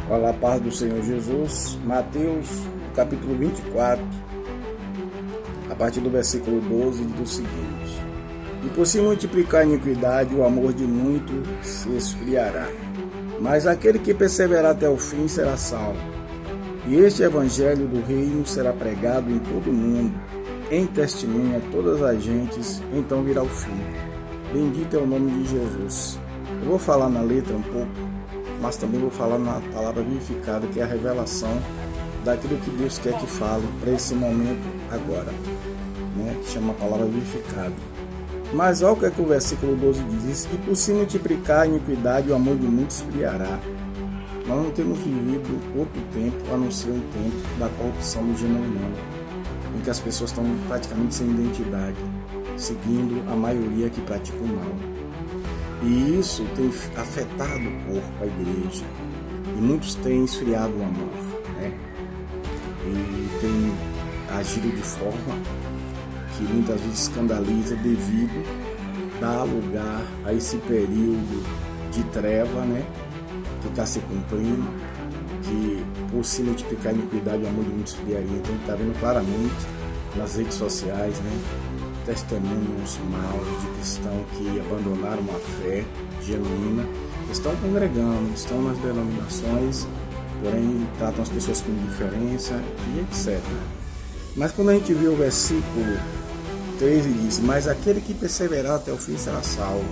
Olá, paz do Senhor Jesus. Mateus, capítulo 24, a partir do versículo 12, diz o seguinte: E por se multiplicar a iniquidade, o amor de muitos se esfriará. Mas aquele que perseverar até o fim será salvo. E este evangelho do reino será pregado em todo o mundo, em testemunha a todas as gentes, então virá o fim. Bendito é o nome de Jesus. Eu vou falar na letra um pouco, mas também vou falar na palavra vivificada, que é a revelação daquilo que Deus quer que fale para esse momento agora, né? Que chama a palavra vivificada. Mas olha o que é que o versículo 12 diz: E por se multiplicar a iniquidade, o amor de muitos esfriará. Nós não temos vivido outro tempo, a não ser um tempo da corrupção do gênero humano, em que as pessoas estão praticamente sem identidade, seguindo a maioria que pratica o mal. E isso tem afetado o corpo, a igreja. E muitos têm esfriado o amor, né? E têm agido de forma que muitas vezes escandaliza devido a dar lugar a esse período de treva, né? Que está se cumprindo, que por se multiplicar a iniquidade, o amor de muitos esfriaria. Então a gente está vendo claramente nas redes sociais, né? Testemunhos maus de cristãos que abandonaram uma fé genuína, estão congregando, estão nas denominações, porém tratam as pessoas com indiferença e etc. Mas quando a gente vê o versículo 13, diz: Mas aquele que perseverar até o fim será salvo.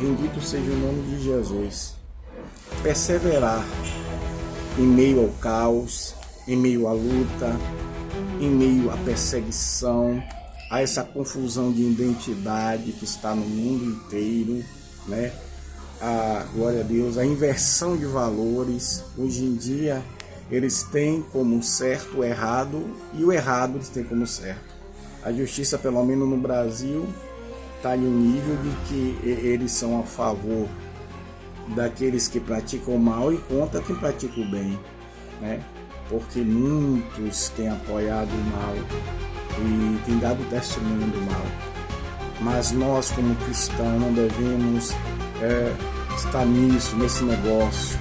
Bendito seja o nome de Jesus. Perseverar em meio ao caos, em meio à luta, em meio à perseguição, a essa confusão de identidade que está no mundo inteiro, né? Glória a Deus, a inversão de valores. Hoje em dia eles têm como certo o errado, e o errado eles têm como certo. A justiça, pelo menos no Brasil, está em um nível de que eles são a favor daqueles que praticam o mal e contra quem pratica o bem, né? Porque muitos têm apoiado o mal e tem dado testemunho do mal. Mas nós, como cristãos, não devemos estar nesse negócio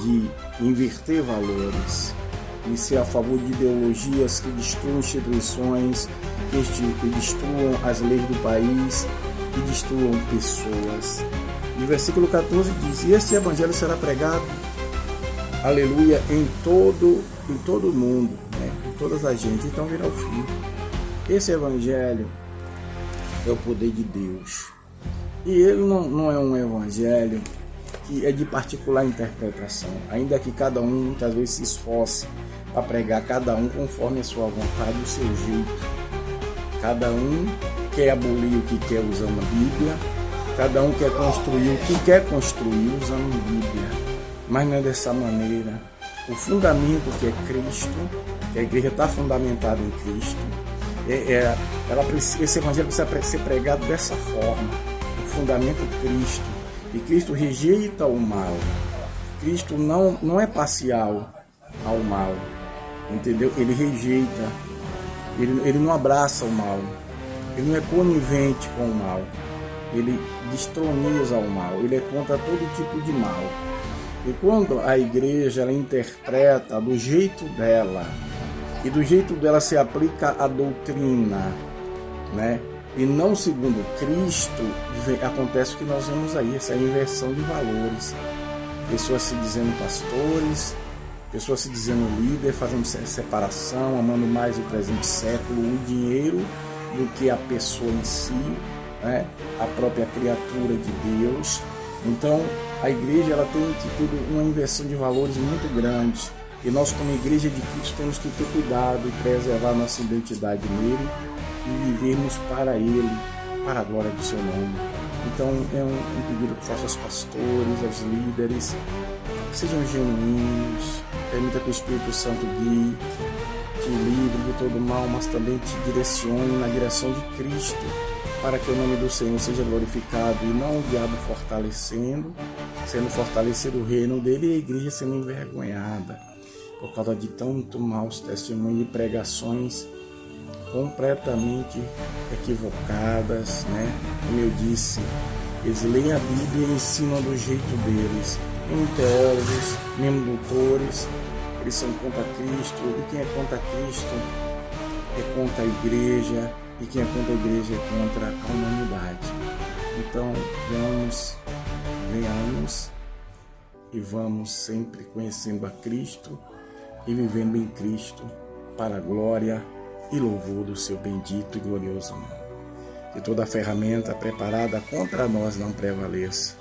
de inverter valores e ser a favor de ideologias que destruam instituições, que destruam as leis do país e destruam pessoas. E o versículo 14 diz: E este evangelho será pregado, aleluia, em todo o mundo, né? Em todas as gentes, então virá o fim. Esse evangelho é o poder de Deus. E ele não é um evangelho que é de particular interpretação, ainda que cada um muitas vezes se esforce para pregar, cada um conforme a sua vontade, o seu jeito. Cada um quer abolir o que quer usando a Bíblia, cada um quer construir o que quer construir usando a Bíblia. Mas não é dessa maneira. O fundamento que é Cristo, que a igreja está fundamentada em Cristo, esse evangelho precisa ser pregado dessa forma. O fundamento é Cristo. E Cristo rejeita o mal. Cristo não é parcial ao mal, entendeu? Ele rejeita. Ele não abraça o mal. Ele não é conivente com o mal. Ele destroniza o mal. Ele é contra todo tipo de mal. E quando a igreja ela interpreta do jeito dela, e do jeito dela se aplica a doutrina, né? E não segundo Cristo, acontece o que nós vemos aí, essa inversão de valores. Pessoas se dizendo pastores, pessoas se dizendo líder, fazendo separação, amando mais o presente século, o dinheiro, do que a pessoa em si, né? A própria criatura de Deus. Então, a igreja ela tem tido uma inversão de valores muito grande. E nós, como igreja de Cristo, temos que ter cuidado e preservar nossa identidade nele e vivermos para ele, para a glória do seu nome. Então, é um pedido que eu faço aos pastores, aos líderes: sejam genuínos, permita que o Espírito Santo guie, te livre de todo mal, mas também te direcione na direção de Cristo, para que o nome do Senhor seja glorificado e não o diabo sendo fortalecido o reino dele e a igreja sendo envergonhada por causa de tanto maus testemunhos e pregações completamente equivocadas, né? Como eu disse, eles leem a Bíblia e ensinam do jeito deles, mesmo teólogos, mesmo doutores, eles são contra Cristo, e quem é contra Cristo é contra a igreja, e quem é contra a igreja é contra a humanidade. Então, venhamos e vamos sempre conhecendo a Cristo e vivendo em Cristo para a glória e louvor do seu bendito e glorioso nome. Que toda ferramenta preparada contra nós não prevaleça.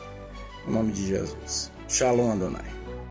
Em nome de Jesus. Shalom, Adonai.